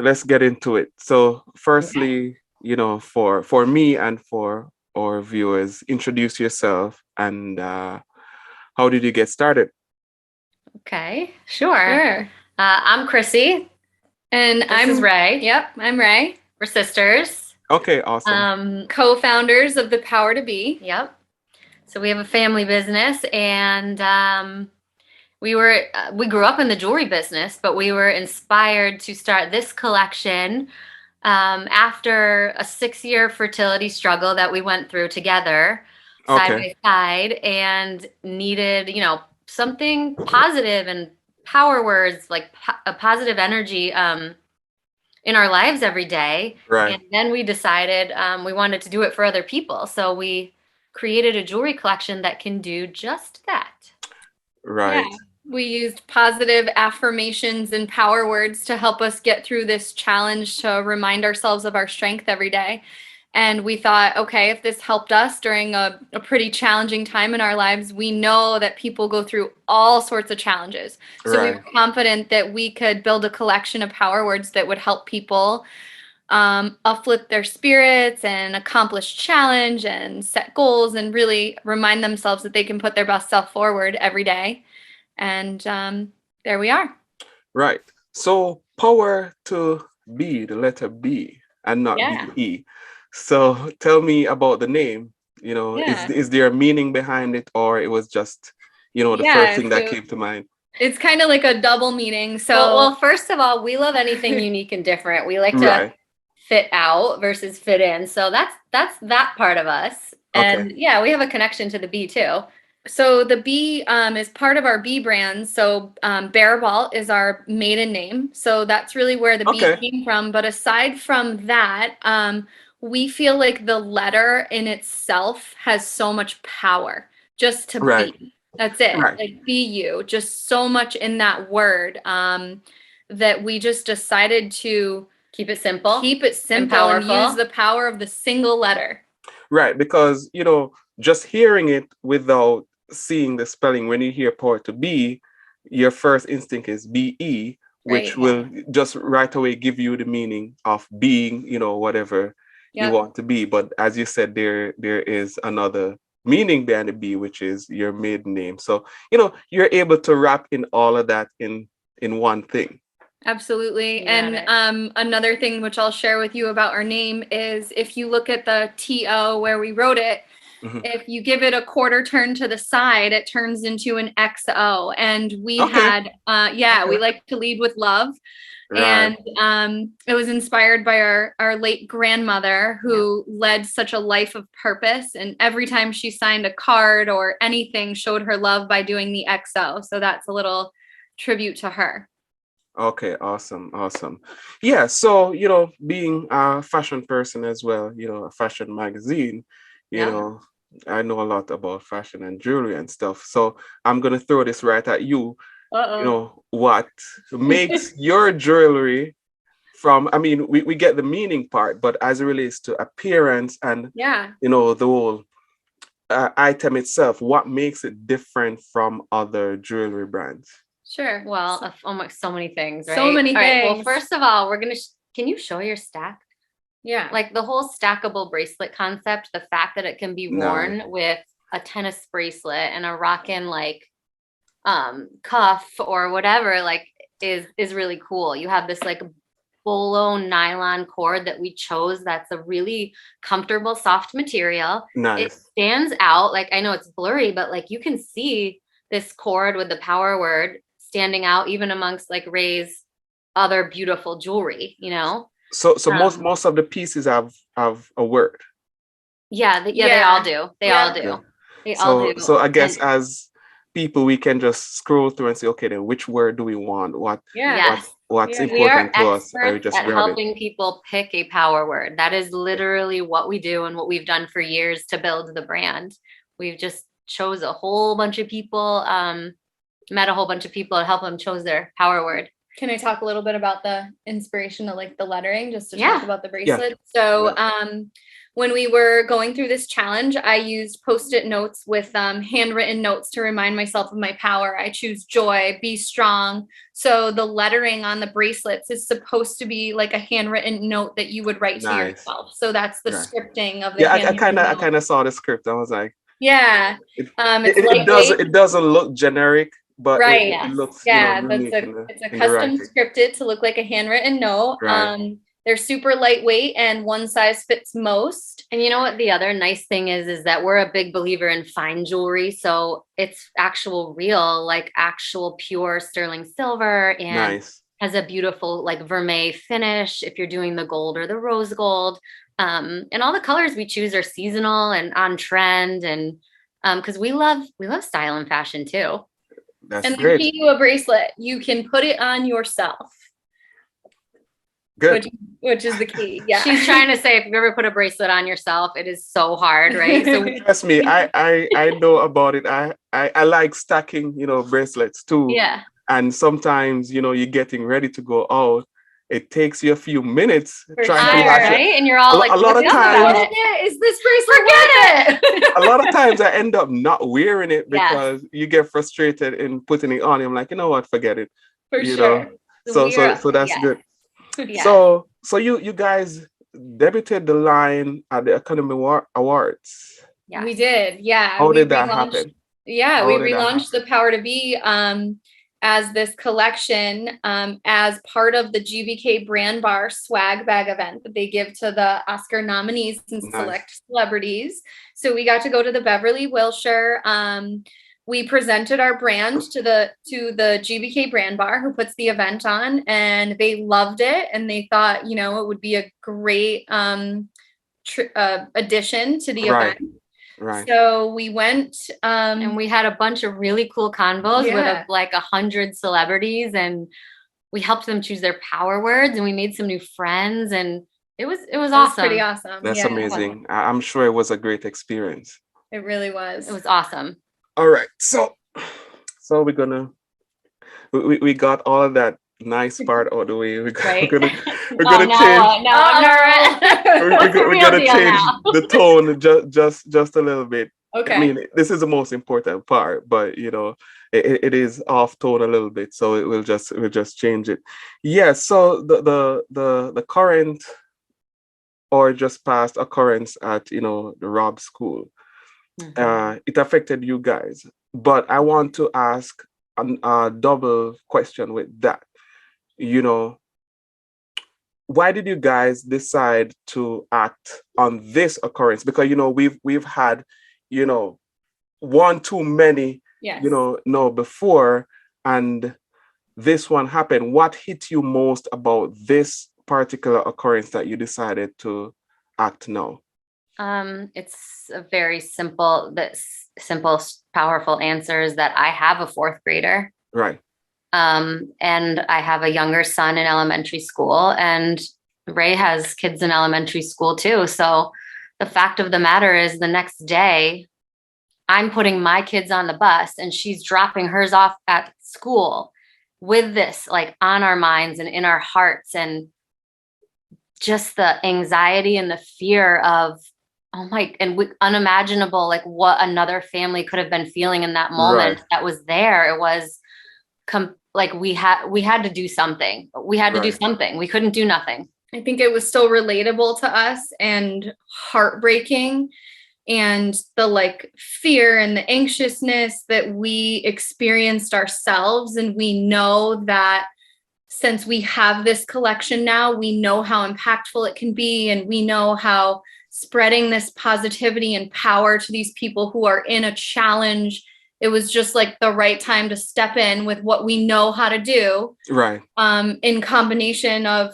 let's get into it. So, firstly, for me and for our viewers, introduce yourself and how did you get started? Okay, sure. Sure. I'm Chrissy. And This is Ray. Yep, I'm Ray. We're sisters. Okay, awesome. Co-founders of The Power to Be. Yep. So we have a family business, and we grew up in the jewelry business, but we were inspired to start this collection after a 6-year fertility struggle that we went through together, side Okay, by side, and needed, something positive and power words like a positive energy in our lives every day. right, And then we decided we wanted to do it for other people. So we created a jewelry collection that can do just that. Yeah. right, We used positive affirmations and power words to help us get through this challenge, to remind ourselves of our strength every day. And we thought, okay, if this helped us during a pretty challenging time in our lives, we know that people go through all sorts of challenges. So we right. were confident that we could build a collection of power words that would help people uplift their spirits and accomplish challenge and set goals and really remind themselves that they can put their best self forward every day. And there we are. Right. So power to be, the letter B and not Yeah. BE. So tell me about the name. Yeah. Is there a meaning behind it, or it was just, the first Yeah. thing that So came to mind? it's kind of like a double meaning. So Well, first of all, we love anything unique and different. We like to Right. fit out versus fit in. So that's that part of us. Okay. And yeah, we have a connection to the bee too. So the B is part of our B brand. So Bearball is our maiden name. So that's really where the B Okay. came from. But aside from that, we feel like the letter in itself has so much power just to Right. be. That's it. Right. Like be you. Just so much in that word that we just decided to Keep it simple. keep it simple and powerful. use the power of the single letter. Right. Because, just hearing it without seeing the spelling, when you hear power to be, your first instinct is BE, which Right. will just right away give you the meaning of being, whatever you Yep. want to be. But as you said, there is another meaning behind the B, which is your maiden name. So, you're able to wrap in all of that in one thing. Absolutely. You got And it. another thing which I'll share with you about our name is if you look at the TO where we wrote it, Mhm. if you give it a quarter turn to the side, it turns into an XO. And we Okay. had, we like to lead with love. Right. And it was inspired by our late grandmother who led such a life of purpose. And every time she signed a card or anything, showed her love by doing the XO. So that's a little tribute to her. Okay, awesome, awesome. Yeah, so being a fashion person as well, a fashion magazine, you Yeah. know, I know a lot about fashion and jewelry and stuff. So I'm gonna throw this right at you. What makes your jewelry from, I mean, we get the meaning part, but as it relates to appearance and Yeah. the whole item itself, what makes it different from other jewelry brands? Sure. Well, almost so many things, right? So many All right, well, things. first of all, we're going to, can you show your stack? Yeah. Like the whole stackable bracelet concept, the fact that it can be worn Nice. with a tennis bracelet and a rockin' like cuff or whatever, like is really cool. You have this like bolo nylon cord that we chose that's a really comfortable, soft material. It Nice. stands out. Like I know it's blurry, but like you can see this cord with the power word standing out even amongst like Ray's other beautiful jewelry, So most of the pieces have a word. Yeah, they all do. They all do. Yeah. They all do. So I guess And as people we can just scroll through and say, okay, then which word do we want? yes, What's Yeah. we are important to us? Or we experts just at grab it. helping people pick a power word. That is literally what we do and what we've done for years to build the brand. We've just chose a whole bunch of people, met a whole bunch of people to help them choose their power word. Can I talk a little bit about the inspiration of like the lettering, just to Yeah. talk about the bracelet? So when we were going through this challenge, I used Post-it notes with handwritten notes to remind myself of my power. I choose joy, be strong. So the lettering on the bracelets is supposed to be like a handwritten note that you would write to yourself. So that's the scripting of the handwritten I kind of saw the script. I was like, it doesn't look generic, but right. It looks unique it's a custom scripted to look like a handwritten note. Right. They're super lightweight and one size fits most. And you know what the other nice thing is that we're a big believer in fine jewelry. So it's actual real, like actual pure sterling silver, and has a beautiful like vermeil finish if you're doing the gold or the rose gold. And all the colors we choose are seasonal and on trend, and because we love style and fashion too. And the key to a bracelet, you can put it on yourself. Good. Which is the key. Yeah. She's trying to say if you ever put a bracelet on yourself, it is so hard, right? So trust me, I know about it. I like stacking, bracelets too. Yeah. And sometimes, you're getting ready to go out. It takes you a few minutes trying to match it. And you're all like, a lot of times, is this bracelet? Forget it. A lot of times I end up not wearing it because you get frustrated in putting it on. I'm like, you know what, forget it. For sure. So that's good. Yeah. So you guys debuted the line at the Academy Awards. Yeah. We did. Yeah. How did that happen? Yeah, we relaunched the Power to Be as this collection as part of the GBK Brand Bar swag bag event that they give to the Oscar nominees and select celebrities. So we got to go to the Beverly Wilshire. We presented our brand to the GBK Brand Bar, who puts the event on, and they loved it, and they thought, it would be a great addition to the event. Right. So we went and we had a bunch of really cool convos with like 100 celebrities, and we helped them choose their power words, and we made some new friends, and it was awesome. Pretty awesome. That's amazing. I'm sure it was a great experience. It really was. It was awesome. All right. So we're gonna we got all of that nice part out of the way. We're gonna change. I'm nervous. We're gonna change the tone just a little bit. Okay. I mean, this is the most important part, but it is off tone a little bit, so we'll just change it. Yeah. So the current or just past occurrence at the Robb School, it affected you guys, but I want to ask a double question with that. Why did you guys decide to act on this occurrence? Because we've had one too many before, and this one happened. What hit you most about this particular occurrence that you decided to act now? It's a very simple, powerful answer is that I have a fourth grader. Right. And I have a younger son in elementary school, and Ray has kids in elementary school too. So the fact of the matter is, the next day I'm putting my kids on the bus and she's dropping hers off at school with this like on our minds and in our hearts, and just the anxiety and the fear of, unimaginable, like what another family could have been feeling in that moment that was there. It was like we had to do something. We had to do something. We couldn't do nothing. I think it was still relatable to us and heartbreaking, and the like fear and the anxiousness that we experienced ourselves. And we know that since we have this collection now, we know how impactful it can be, and we know how spreading this positivity and power to these people who are in a challenge, it was just like the right time to step in with what we know how to do. Right. In combination of,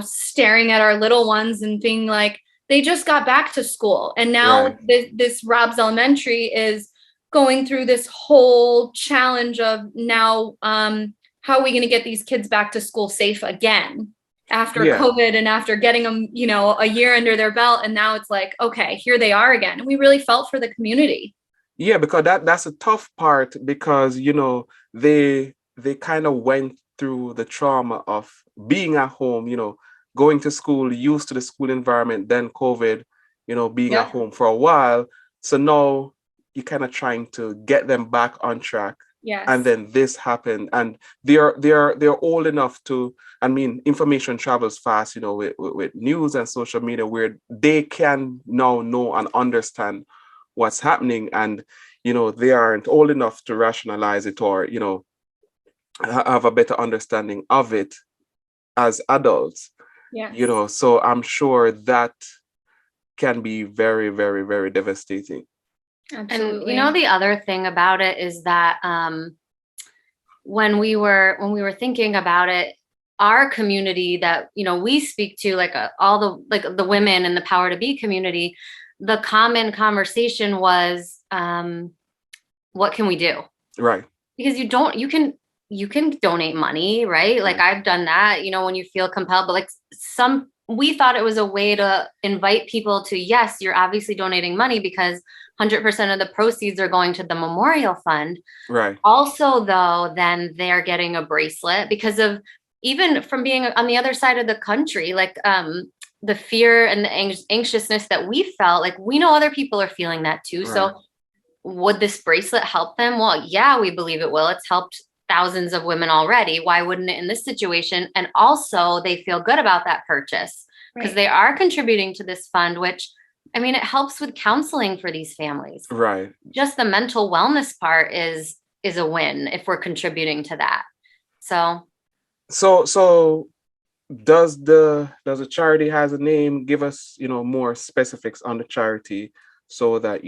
staring at our little ones and being like, they just got back to school. And now this Robb's Elementary is going through this whole challenge of now, how are we going to get these kids back to school safe again after COVID and after getting them, a year under their belt. And now it's like, okay, here they are again. And we really felt for the community. Yeah, because that's a tough part, because, they kind of went through the trauma of being at home, going to school, used to the school environment, then COVID, being at home for a while. So now you're kind of trying to get them back on track. Yes. And then this happened, and they're old enough to, I mean, information travels fast, with news and social media, where they can now know and understand what's happening. And, they aren't old enough to rationalize it or, have a better understanding of it as adults. Yes. So I'm sure that can be very, very, very devastating. Absolutely. And the other thing about it is that when we were thinking about it, our community that we speak to, like all the women in the Power to Be community, the common conversation was, what can we do? Right. Because you can donate money, right? Like I've done that, when you feel compelled, but we thought it was a way to invite people to, yes, you're obviously donating money because 100% of the proceeds are going to the memorial fund. Right. Also, though, then they're getting a bracelet because of, even from being on the other side of the country, like the fear and the anxiousness that we felt, like we know other people are feeling that too. Right. So would this bracelet help them? Well, yeah, we believe it will. It's helped thousands of women already. Why wouldn't it in this situation? And also they feel good about that purchase because they are contributing to this fund, which, I mean, it helps with counseling for these families. Right. Just the mental wellness part is a win if we're contributing to that. So does the charity has a name? Give us, more specifics on the charity so that,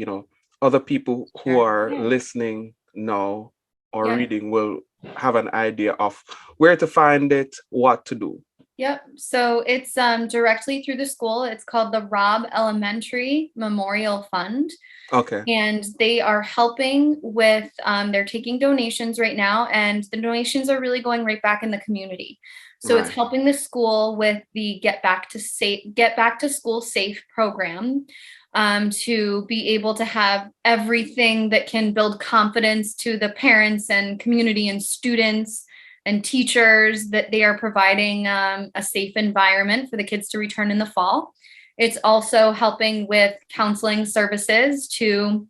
other people who are listening now or reading will have an idea of where to find it, what to do. Yep. So it's directly through the school. It's called the Robb Elementary Memorial Fund. Okay. And they are helping with, they're taking donations right now, and the donations are really going right back in the community. So it's helping the school with the Get Back to School Safe program, to be able to have everything that can build confidence to the parents and community and students and teachers that they are providing a safe environment for the kids to return in the fall. It's also helping with counseling services to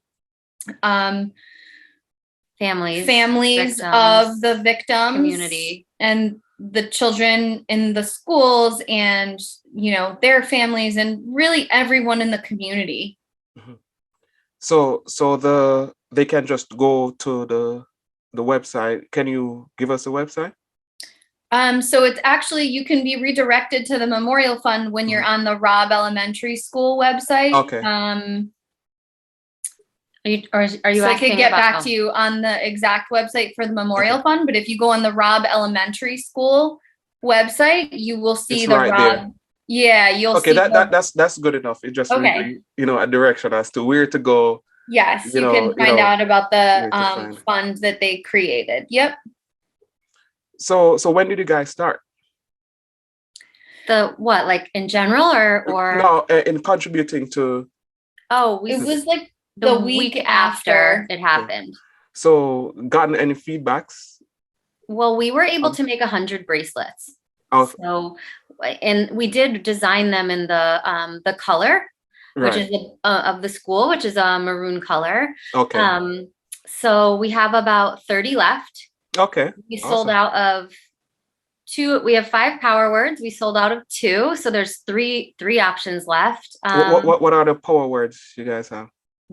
families victims, of the victims, community, and the children in the schools, and their families, and really everyone in the community. Mm-hmm. So they can just go to the website. Can you give us a website? So it's actually, you can be redirected to the Memorial Fund when you're on the Robb Elementary School website. Okay. Are you so I could get back to you on the exact website for the Memorial Fund, but if you go on the Robb Elementary School website, you will see the Robb. There. Yeah, you'll see. Okay, that's good enough. It just really, a direction as to where to go. Yes, you can find out about the fund that they created. Yep. So when did you guys start? The what, like in general or no, in contributing to? Oh, it was like the week after it happened. So gotten any feedbacks? Well, we were able to make 100 bracelets. Oh. So, and we did design them in the color, which is of the school, which is a maroon color. Okay. So we have about 30 left. Okay. We sold out of 2. We have 5 power words. We sold out of 2. So there's three options left. What are the power words you guys have?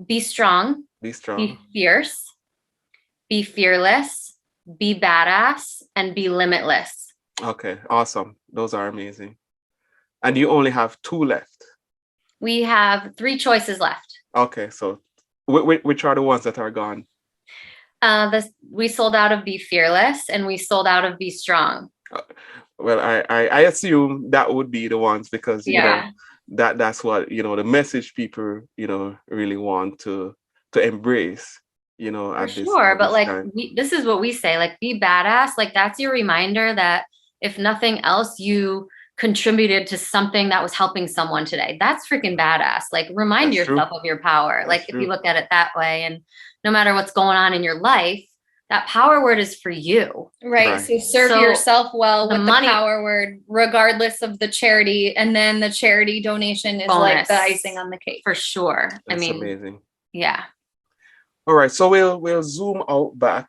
Be strong. Be strong. Be fierce. Be fearless. Be badass. And be limitless. Okay. Awesome. Those are amazing. And you only have 2 left. We have 3 choices left. Okay. So which are the ones that are gone? We sold out of Be Fearless, and we sold out of Be Strong. Well, I assume that would be the ones because that's what the message people really want to embrace. For sure, but like this is what we say: like, be badass. Like, that's your reminder that if nothing else, you contributed to something that was helping someone today. That's freaking badass. Like, remind yourself of your power. Like, if you look at it that way, and no matter what's going on in your life, that power word is for you. Right. So serve yourself well with the power word, regardless of the charity. And then the charity donation is like the icing on the cake. For sure. That's amazing. Yeah. All right. So we'll zoom out back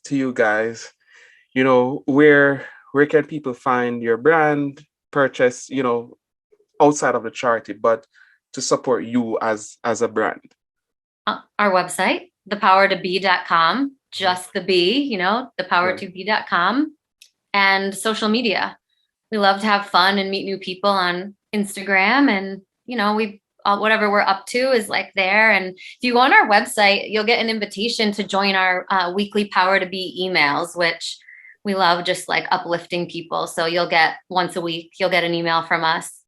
to you guys. You know, where can people find your brand, purchase, you know, outside of the charity, but to support you as a brand? Our website, thepower2be.com. Just the B, you know, thepower2be.com, and social media. We love to have fun and meet new people on Instagram, and you know, whatever we're up to is like there. And if you go on our website, you'll get an invitation to join our weekly Power to Be emails, which we love, just like uplifting people. So you'll get once a week, you'll get an email from us,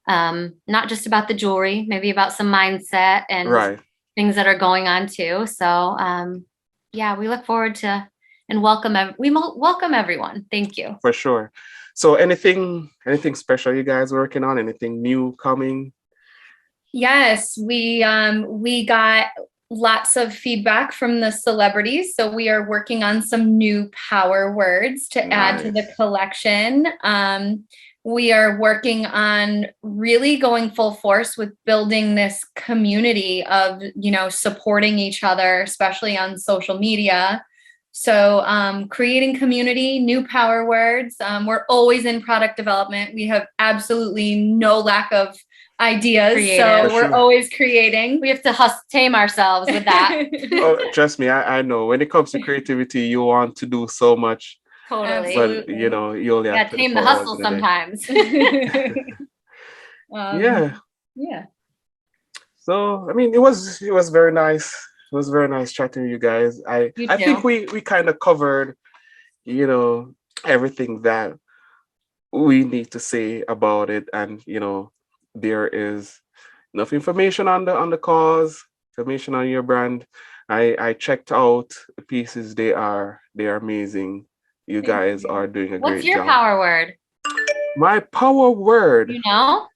not just about the jewelry, maybe about some mindset and things that are going on too. So yeah, we look forward to and welcome everyone. Thank you. For sure. So anything special you guys working on? Anything new coming? Yes, we got lots of feedback from the celebrities. So we are working on some new power words to add to the collection. We are working on really going full force with building this community of, you know, supporting each other, especially on social media. So creating community, new power words. We're always in product development. We have absolutely no lack of ideas. So we're always creating. We have to tame ourselves with that. Oh, trust me, I know when it comes to creativity, you want to do so much. Totally. But you know, you only have to tame the hustle sometimes. Yeah. Yeah. So I mean, it was very nice. It was very nice chatting with you guys. I think we kind of covered, you know, everything that we need to say about it, and you know, there is enough information on the cause, information on your brand. I checked out the pieces. They are amazing. You guys are doing a great job. What's your power word? My power word. You know?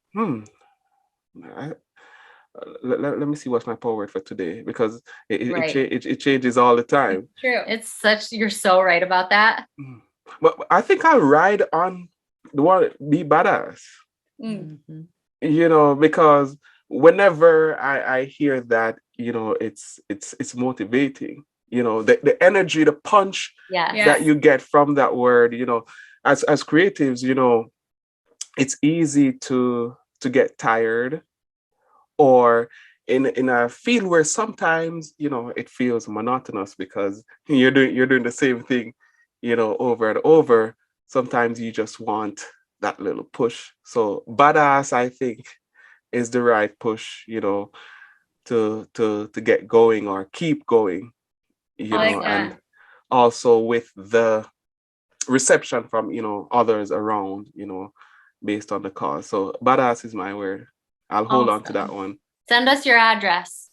Let me see what's my power word for today, because it changes all the time. True. You're so right about that. But I think I'll ride on the one, be badass. Mm-hmm. You know, because whenever I hear that, you know, it's motivating. You know, the energy, the punch that you get from that word, you know, as creatives, you know, it's easy to get tired, or in a field where sometimes, you know, it feels monotonous because you're doing the same thing, you know, over and over. Sometimes you just want that little push. So badass, I think, is the right push, you know, to get going or keep going. You know, and also with the reception from, you know, others around, you know, based on the cause. So badass is my word. I'll hold on to that one. Send us your address.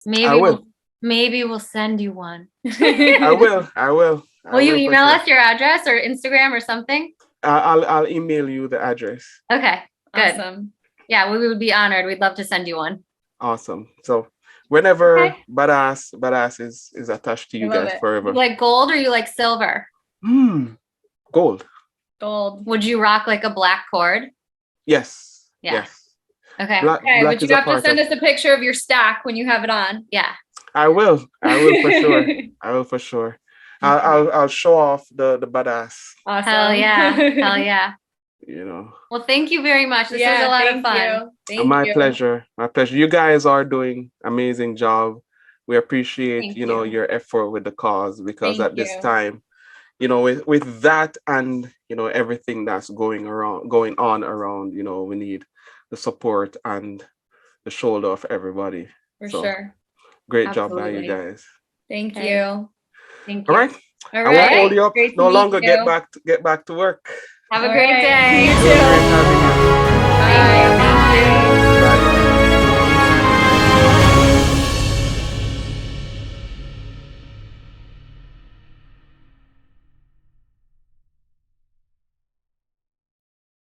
Maybe we'll send you one. I will. Will you email us your address or Instagram or something? I'll email you the address. Okay, good. Awesome. Yeah, we would be honored. We'd love to send you one. Awesome. So whenever badass is attached to you guys forever. You like gold or you like silver? Gold. Would you rock like a black cord? Yes. Yeah. Yes. Okay. Black but you have to send us a picture of your stack when you have it on. Yeah. I will for sure. I will for sure. I'll show off the badass. Awesome. Hell yeah. You know. Well, thank you very much. This was a lot of fun. My pleasure. My pleasure. You guys are doing amazing job. We appreciate, you know, your effort with the cause, because at this time, you know, with that and, you know, everything that's going on around, you know, we need the support and the shoulder of everybody. For sure. Great job by you guys. Thank you. Thank you. All right. I won't hold you up. No longer get back to work. Have a great day. You too. Bye. Thank you.